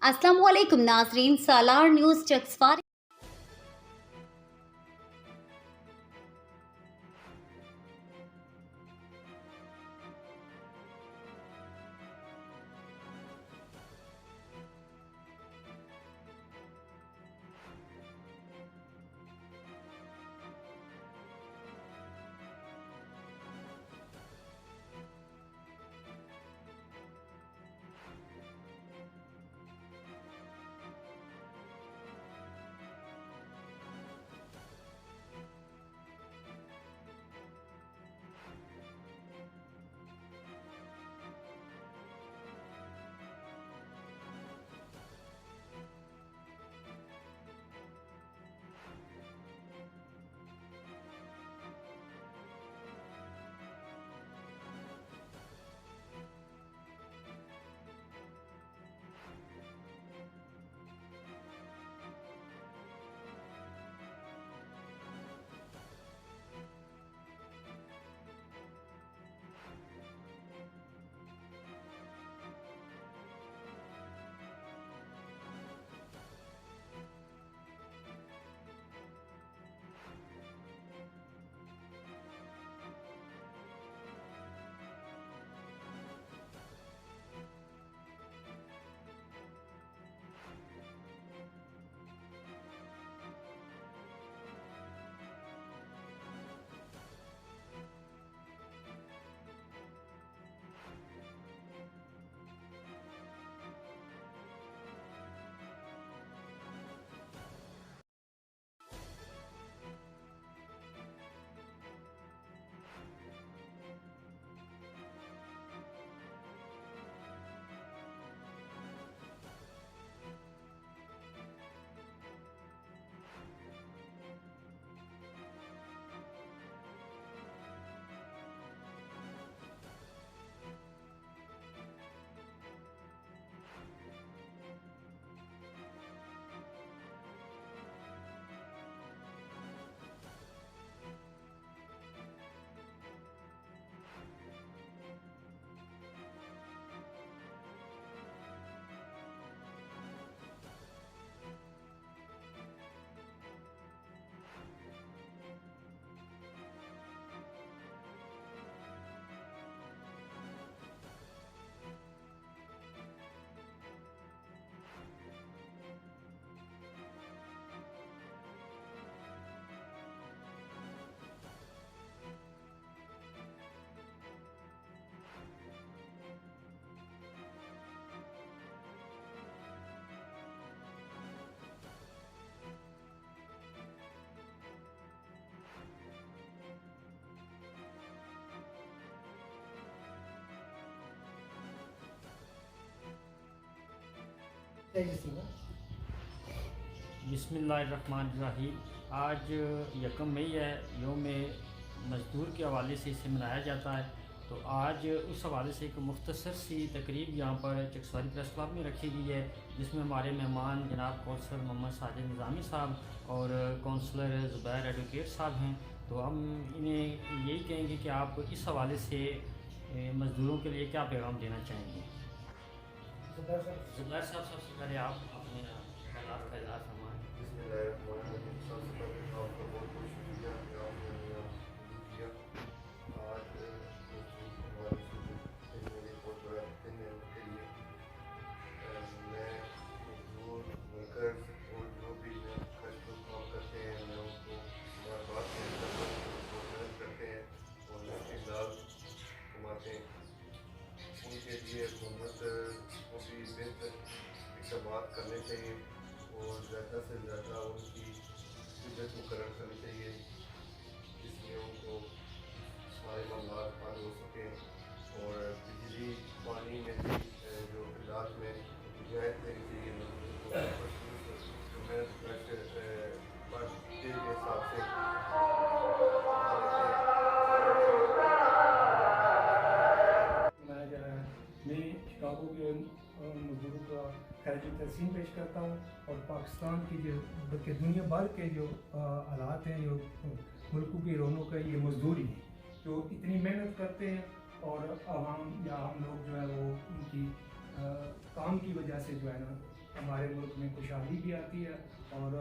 अस्सलामुअलैकुम नाज़रीन, सालार न्यूज़ चक्सवार। बिस्मिल्लाहिर्रहमानिर्रहीम। आज यकम मई है, योम मज़दूर के हवाले से इसे मनाया जाता है। तो आज उस हवाले से एक मुख्तसर सी तकरीब यहाँ पर चक्सवारी प्रेस क्लब में रखी गई है, जिसमें हमारे मेहमान जनाब कौंसलर मोहम्मद साजिद निज़ामी साहब और कौंसलर ज़ुबैर एडवोकेट साहब हैं। तो हम इन्हें यही कहेंगे कि आप इस हवाले से मज़दूरों के लिए क्या पैगाम देना चाहेंगे। ज़ुबैर साहब, सबसे पहले आप अपने ख्यालात का इज़हार फरमाएं। सबसे पहले आपका बहुत बहुत शुक्रिया कि आपने हमें किया। आज मेरे बहुत बड़ा दिन है उनके लिए। मैं मजदूर वर्कर्स और जो भी कष्ट काम करते हैं, मैं उनको मुबारकबाद देता हूँ, जो मेहनत करते हैं और उसके लाभ कमाते हैं। उनके लिए हुकूमत को भी बेहतर इक़दाम करने चाहिए और ज़्यादा से ज़्यादा उनकी इज्जत मुकर्रर करनी चाहिए, जिसमें उनको सारे मामला हल हो सके और बिजली पानी में भी जो इलाज में रियायत देनी चाहिए मजदूरों को। मेहनत बढ़ते के हिसाब से मनाया जा रहा है। मैं शिकागो के मजदूरों का खैर तहसीन पेश करता हूँ और पाकिस्तान की जो बल्कि दुनिया भर के जो हालात हैं, जो मुल्कों की रौनक है, ये मजदूरी है। जो इतनी मेहनत करते हैं और आवाम या हम लोग जो है वो उनकी काम की वजह से जो है ना हमारे मुल्क में खुशहाली भी आती है और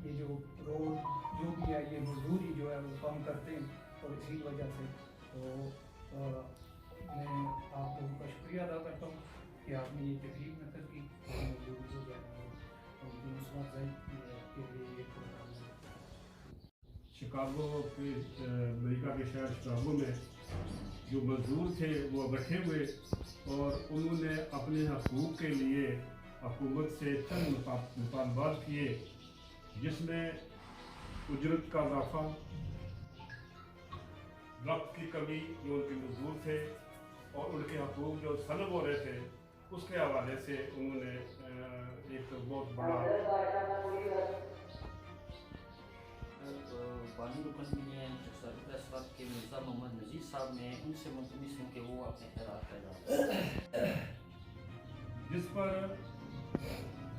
ये जो रोड जो भी है ये मजदूरी जो है वो काम करते हैं और इसी वजह से तो मैं आप लोगों का शुक्रिया अदा करता हूँ कि आपने ये तकरीब नकल की और मजदूरी जो है उनकी हौसला अफजाई के लिए ये प्रोग्राम है। शिकागो के अमेरिका के शहर शिकागो में जो मज़दूर थे वो इकट्ठे हुए और उन्होंने अपने हकूक़ के लिए हुकूमत से चंद मुतालबात किए, जिसमें उजरत का इजाफ़ा, वक्त की कमी जो उनके मज़दूर थे और उनके हकूक़ जो सलब हो रहे थे उसके हवाले से उन्होंने एक बहुत बड़ा बानी रुकन भी हैं प्रेस क्लब के मिर्ज़ा मोहम्मद नज़ीर साहब ने उनसे मुल्तमिस हैं कि वो अपने खैरात फैला, जिस पर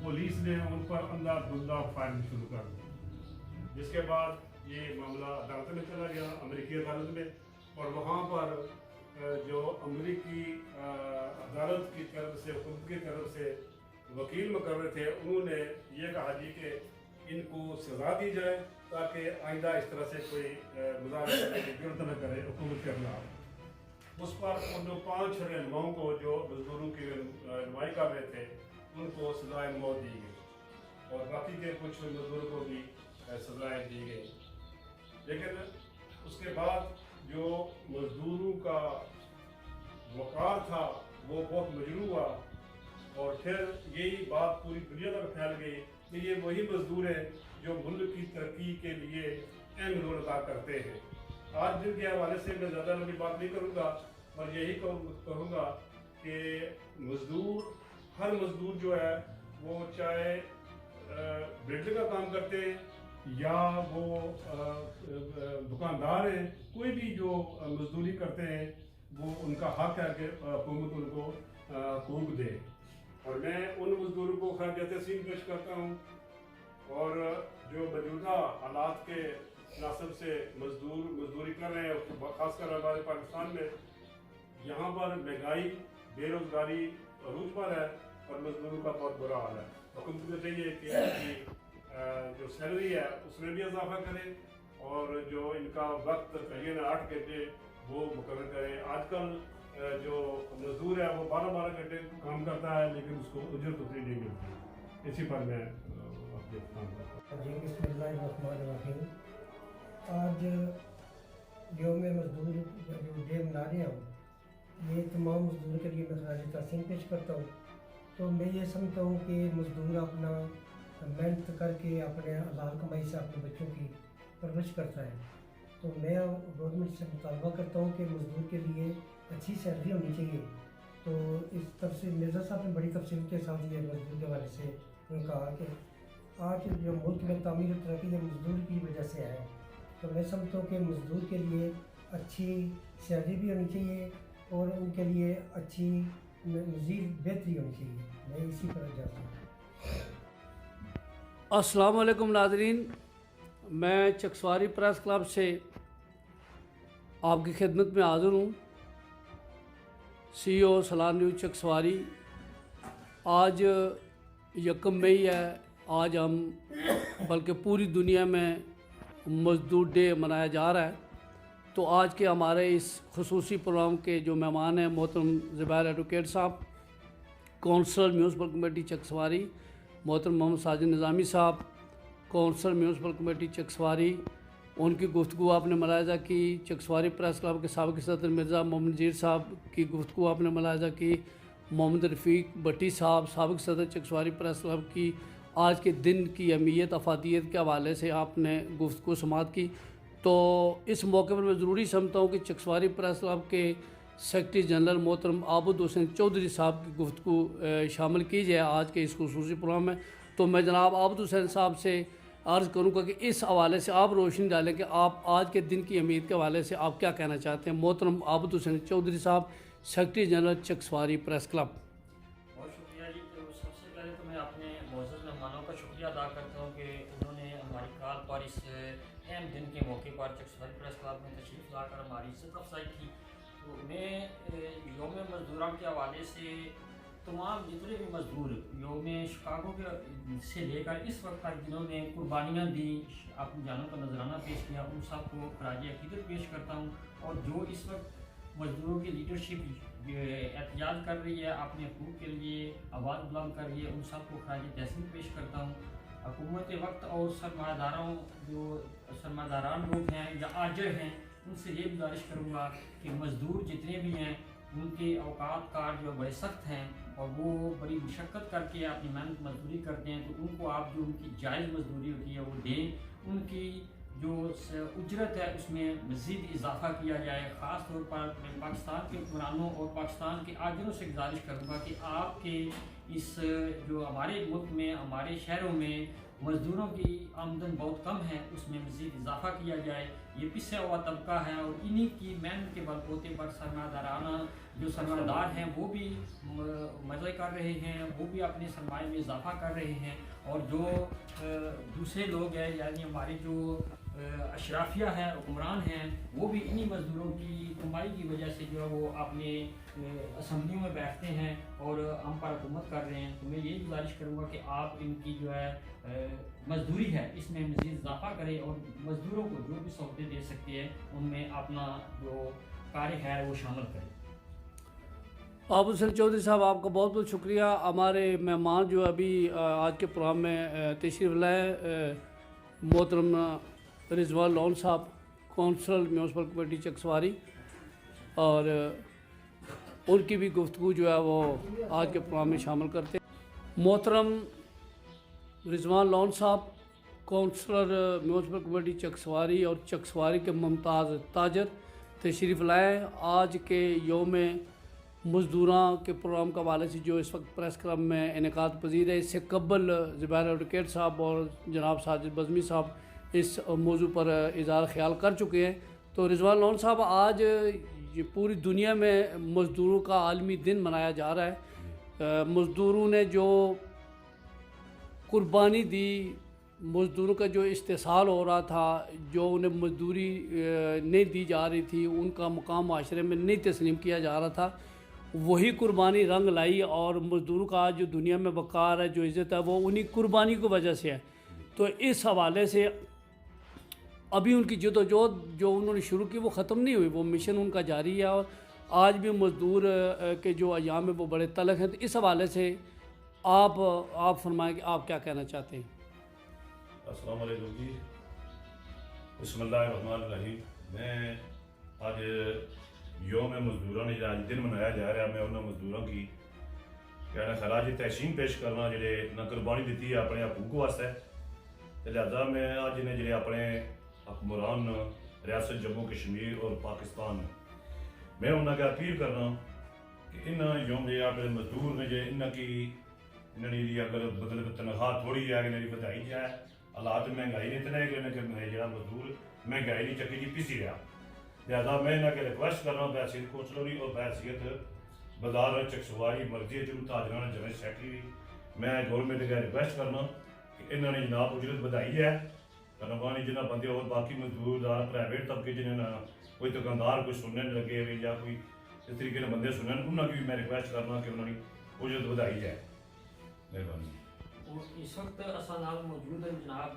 पुलिस ने उन पर अंधाधुंधा फायरिंग शुरू कर दी, जिसके बाद ये मामला अदालत में चला गया, अमेरिकी अदालत में, और वहाँ पर जो अमेरिकी अदालत की तरफ से खुद की तरफ से वकील मुकर्रर थे उन्होंने ये कहा जी कि इनको सज़ा दी जाए ताकि आइंदा इस तरह से कोई मुजाहरा करने की जरूरत न करे हुकूमत के खिलाफ। उस पर उन 5 रहनुमाओं को जो मजदूरों की रहनुमाई कर रहे थे उनको सज़ाए मौत दी गई और बाकी के कुछ मजदूरों को भी सज़ाएँ दी गई। लेकिन उसके बाद जो मजदूरों का वक़ार था वो बहुत मजरूह हुआ और फिर यही बात पूरी दुनिया तक फैल गई कि ये वही मजदूर हैं जो मुल्क की तरक्की के लिए अहम रोल अदा करते हैं। आज दिन के हवाले से मैं ज़्यादा लंबी बात नहीं करूँगा और यही कहूँगा कि हर मजदूर जो है वो चाहे बिल्डिंग का काम करते हैं या वो दुकानदार हैं, कोई भी जो मजदूरी करते हैं वो उनका हक है कि हुकूमत उनको हकूक़ दे। और मैं उन मजदूरों को खैर तहसीन पेश करता हूँ और जो मौजूदा हालात के मुनासिब से मजदूरी कर रहे हैं, खासकर हमारे पाकिस्तान में यहाँ पर महंगाई बेरोज़गारी अरूज पर है और मजदूरों का बहुत बुरा हाल है। हुकूमत को चाहिए कि इनकी जो सैलरी है उसमें भी इजाफा करें और जो इनका वक्त कहिए ना 8 घंटे वो मुकर्रर करें। आजकल जो मजदूर है वो 12-12 घंटे काम करता है लेकिन उसको उजरत उतनी नहीं मिलती। इसी पर मैं जी बिस्मिल्लाहिर्रहमानिर्रहीम। आज यौम मजदूर जो डे मना रहे हैं ये तमाम मजदूरों के लिए मैं खराज तहसीन पेश करता हूँ। तो मैं ये समझता हूँ कि मजदूर अपना मेहनत करके अपने हलाल कमाई से अपने बच्चों की परवरिश करता है। तो मैं गवर्नमेंट से मुतालबा करता हूँ कि मजदूर के लिए अच्छी सैलरी होनी चाहिए। तो इस तरफ से मिर्ज़ा साहब ने बड़ी तफसील के साथ ये मजदूर के हवाले से कहा कि आज जो मुल्क में तामीर और तरक्की ये मजदूर की वजह से है। तो मैं समझता हूँ कि मजदूर के लिए अच्छी सैलरी भी होनी चाहिए और उनके लिए अच्छी मज़ीद बेहतरी होनी चाहिए। मैं इसी पर जाता हूँ। अस्सलाम वालेकुम नाज़रीन, मैं चकसवारी प्रेस क्लब से आपकी खिदमत में हाज़िर हूँ। CEO Salar news Chakswari. आज 1 मई है। आज हम बल्कि पूरी दुनिया में मज़दूर डे मनाया जा रहा है। तो आज के हमारे इस खुसूसी प्रोग्राम के जो मेहमान हैं मोहतरम ज़ुबैर एडवोकेट साहब, कौंसल म्यूनसिपल कमेटी चकसवारी, मोहतरम मोहम्मद साजिद निज़ामी साहब, कौंसल म्यूनसिपल कमेटी चकसवारी, उनकी गुफ्तगू आपने मुलाहिज़ा की। चकसवारी प्रेस क्लब के साबिक़ सदर मिर्ज़ा मोहम्मद नज़ीर साहब की गुफ्तगू आपने मुलाहिज़ा की। मोहम्मद रफ़ीक भट्टी साहब साबिक़ सदर चकसवारी प्रेस क्लब की आज के दिन की अहमियत अफादियत के हवाले से आपने गुफ्तगू समाअत की। तो इस मौके पर मैं ज़रूरी समझता हूँ कि चकसवारी प्रेस क्लब के सेक्रेटरी जनरल मोहतरम आबुद हुसैन चौधरी साहब की गुफ्तगू शामिल की जाए आज के इस खुसूसी प्रोग्राम में। तो मैं जनाब आबुद हुसैन साहब से अर्ज़ करूँगा कि इस हवाले से आप रोशनी डालें कि आप आज के दिन की अहमियत के हवाले से आप क्या कहना चाहते हैं। मोहतरम आबुद हुसैन चौधरी साहब, secretary general Chakswari press club. बहुत शुक्रिया जी। तो सबसे पहले तो मैं अपने मोअज़्ज़ज़ मेहमानों का शुक्रिया अदा करता हूँ कि उन्होंने हमारी कॉल पर इस अहम दिन के मौके पर चकसवारी प्रेस क्लब में तशरीफ़ लाकर हमारी इज़्ज़त अफज़ाई की। तो मैं यौम मज़दूरान के हवाले से तमाम जितने भी मजदूर योम शिकागो के से लेकर इस वक्त तक जिन्होंने कुर्बानियाँ दी, अपनी जानों का नजराना पेश किया, उन सबको खराज अकीदत पेश करता हूँ। और जो इस वक्त मजदूरों की लीडरशिप एहतियात कर रही है, अपने हकूक़ के लिए आवाज़ बुलंद कर रही है, उन सबको खराज तहसीन पेश करता हूँ। हुकूमत वक्त और सरमादारों जो सरमादारान लोग हैं या आजर हैं, उनसे ये गुजारिश करूँगा कि मज़दूर जितने भी हैं उनके औकात कार जो बड़े सख्त हैं और वो बड़ी मशक्क़त करके अपनी मेहनत मजदूरी करते हैं, तो उनको आप जो उनकी जायज़ मजदूरी होती है वो दें। उनकी जो उजरत है उसमें मज़ीद इजाफ़ा किया जाए। ख़ास तौर पर मैं पाकिस्तान के हुक्मरानों और पाकिस्तान के आजरों से गुजारिश करूँगा कि आपके इस जो हमारे मुल्क में, हमारे शहरों में मज़दूरों की आमदन बहुत कम है, उसमें मज़ीद इजाफ़ा किया जाए। ये पिछड़ा हुआ तबका है और इन्हीं की मेहनत के बलबूते पर सरमादाराना जो सरमादार हैं वो भी मज़े कर रहे हैं, वो भी अपने सरमाए में इजाफ़ा कर रहे हैं। और जो दूसरे लोग हैं यानी हमारे जो अशराफिया है, हुक्मरान हैं, वो भी इन्हीं मज़दूरों की कमाई की वजह से जो है वो अपने असम्बलियों में बैठते हैं और हम पर हुकूमत कर रहे हैं। तो मैं यही गुजारिश करूँगा कि आप इनकी जो है मजदूरी है इसमें मज़ीद इजाफ़ा करें और मज़दूरों को जो भी सहूलतें दे सकते हैं उनमें अपना जो कार्य है वो शामिल करें। आबू हुसैन चौधरी साहब, आपका बहुत बहुत शुक्रिया। हमारे मेहमान जो अभी आज के प्रोग्राम में तशरीफ़ लाए, मोहतरम रिजवान लोन साहब, कौंसल म्यूनसिपल कमेटी चकसवारी, और उनकी भी गुफ्तगू जो है वो आज के प्रोग्राम में शामिल करते हैं। मोहतरम रिजवान लोन साहब, कौंसलर म्यूनसिपल कमेटी चकसवारी और चकसवारी के मुमताज़ ताजर, तशरीफ़ लाए। आज के योम मज़दूरां के प्रोग्राम के हवाले से जो इस वक्त प्रेस क्लब में इनेकाद पजीर है, इससे कबल ज़ुबैर एडवोकेट साहब और जनाब साजिद बज़मी साहब इस मौजू पर इज़हार ख्याल कर चुके हैं। तो रिजवान लोन साहब, आज ये पूरी दुनिया में मज़दूरों का आलमी दिन मनाया जा रहा है। मज़दूरों ने जो कुर्बानी दी, मज़दूरों का जो इस्तेसाल हो रहा था, जो उन्हें मज़दूरी नहीं दी जा रही थी, उनका मुकाम माशरे में नहीं तस्लीम किया जा रहा था, वही कुर्बानी रंग लाई और मज़दूरों का आज जो दुनिया में वक़ार है, जो इज़्ज़त है, वो उन्हीं कुर्बानी की वजह से है। तो इस हवाले से अभी उनकी जदोजहद जो उन्होंने शुरू की वो ख़त्म नहीं हुई, वो मिशन उनका जारी है और आज भी मज़दूर के जो अयाम है वो बड़े तलख हैं। तो इस हवाले से आप फरमाएं कि आप क्या कहना चाहते हैं। अस्सलाम वालेकुम जी, बिस्मिल्लाहिर्रहमानिर्रहीम। मैं आज योम मजदूरों ने आज दिन मनाया जा रहा है, मैं उन्होंने मजदूरों की कहना खराज तहसीन पेश करना जो ना कुर्बानी दी है अपने हकूक वास्ते। तो लिहाजा मैं आज इन्हें जो अपने हुक्मरान रियासत जम्मू कश्मीर और पाकिस्तान, मैं उन्होंने अपील करना कि इन्हें योम जो अपने मजदूर ने जो इन्होंने अगर मतलब तनख्वाह थोड़ी है इन्हें बढ़ाई जाए। हालात महंगाई ने इतना है कि इन्हें जो मजदूर महंगाई नहीं चक्की जी पिसी रहा। लिहाजा मैं इन्हें रिक्वेस्ट कर रहा हूँ बहसीत कौंसलरी और बहसीत बाजार चकसवारी मर्जी ताजराना जनरल सेक्रेटरी, मैं गवर्नमेंट का रिक्वेस्ट करना कि इन्होंने जनाब उजरत बढ़ाई है। तनख्वाह जिन्हें बंदे और बाकी मजदूरदार प्राइवेट तबके जिन्हें कोई दुकानदार कोई सुनने लगे हुए या कोई इस तरीके के बंदे सुनने, उन्होंने भी मैं रिक्वेस्ट करना कि उन्होंने उजरत बढ़ाई जाए। मेहरबानी। इस वक्त असा नाल मौजूद है जनाब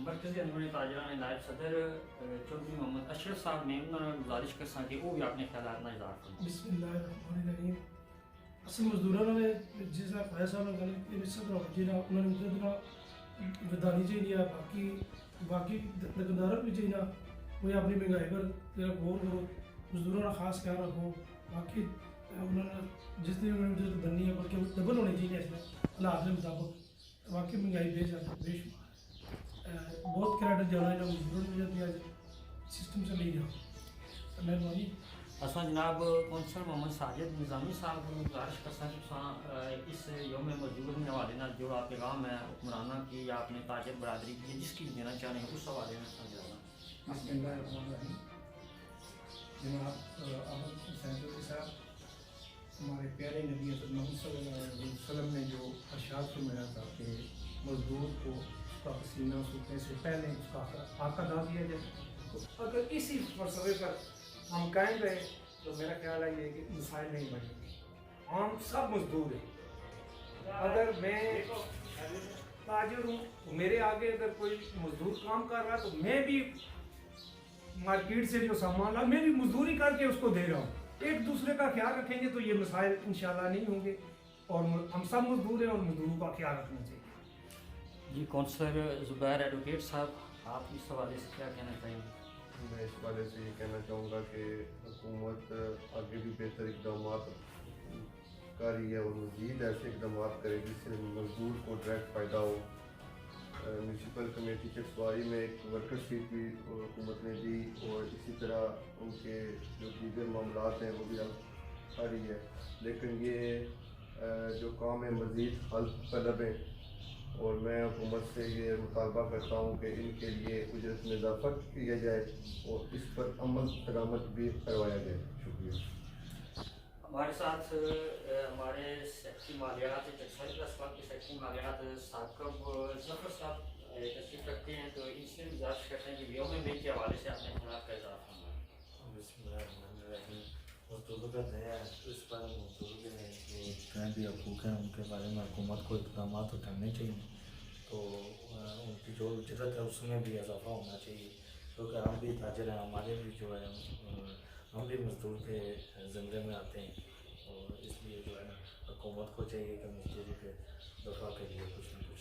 मरकज़ी अंजुमन ताजरान नायब सदर चौधरी मोहम्मद अशरफ साहब ने, उन्होंने गुजारिश कर सा कि वो भी अपने ख्यालात ना इज़हार करें। बिस्मिल्लाहिर्रहमानिर्रहीम। असल मजदूरों ने जिस पैसा गल जिन्हें उन्होंने उधर वधानी चाहिए, बाकी दुकानदारों भी चाहिए कोई अपनी महंगाई पर गौर करो, मजदूरों का खास ख्याल रखो। बाकी उन्होंने जितनी उन्होंने बननी है बल्कि डबल होनी चाहिए इसमें हालात के मुताबिक। बाकी महंगाई बेशुमार बहुत क्रेडिट जाना है मजदूरों ने सिस्टम से नहीं जाओ। मेहरबानी। असा जनाब कौंसल मोहम्मद साजिद निज़ामी साहब को गुजारिश कर सकते इस योम मजदूर के हवाले न जो आप पैगाम है हुक्मराना की या अपने ताजर बरदरी की जिसकी देना चाह रहे हैं उस हवाले में समझाना। जनाब अहमद हुसैन चौधरी साहब, हमारे प्यारे नबी वसल्लम ने जो अरशाद फरमाया था कि मजदूर को उसका पसीना सूखने से पहले उसका हक अदा किया जाए, तो अगर इसी फलसफे पर हम कायम रहे तो मेरा ख्याल है ये कि मसाइल नहीं बनेंगे। हम सब मजदूर हैं। अगर मैं ताजिर हूँ तो मेरे आगे अगर कोई मजदूर काम कर रहा है तो मैं भी मार्केट से जो सामान ला मैं भी मजदूरी करके उसको दे रहा हूँ। एक दूसरे का ख्याल रखेंगे तो ये मसाइल इंशाल्लाह नहीं होंगे, और हम सब मजदूर हैं और मजदूरों का ख्याल रखना चाहिए। जी कौंसलर ज़ुबैर एडवोकेट साहब, आप इस हवाले से क्या कहना चाहेंगे? मैं इस वाले से ये कहना चाहूँगा कि हुकूमत आगे भी बेहतर इकदाम कर रही है और मज़ीद ऐसे इकदाम करे जिससे मजदूर को डायरेक्ट फ़ायदा हो। म्यूनसिपल कमेटी चकसवारी में एक वर्कर सीट भी हुकूमत ने दी, और इसी तरह उनके जो दीगर मामलात हैं वो भी अब आ रही है। लेकिन ये जो काम है मज़ीद हल तलब है, और मैं हुकूमत से ये मुतालबा करता हूँ कि इनके लिए उजरत में इजाफा किया जाए और इस पर अमल दरामद भी करवाया जाए। शुक्रिया। हमारे साथ हमारे सेक्रेटरी मालियात चकसवारी प्रेस क्लब के सेक्रेटरी मालियात साकब जफर साहब तशरीफ रखते हैं, तो इनसे गुजारिश करते हैं कि यौम मई के हवाले से अपने ख्याल का इजाफा फरमाएं। मजदूरों का नया है तो इस पर मजदूरों के जो जितने भी हकूक़ हैं उनके बारे में हुकूमत को इक़दाम उठाने चाहिए, तो उनकी जो उजरत है उसमें भी इजाफा होना चाहिए, क्योंकि हम भी ताजिर हैं, हमारे भी जो है हम भी मजदूर के ज़िम्मे में आते हैं, और इसलिए जो है ना हुकूमत को चाहिए कि मजदूरों के दफ़ा के लिए कुछ ना कुछ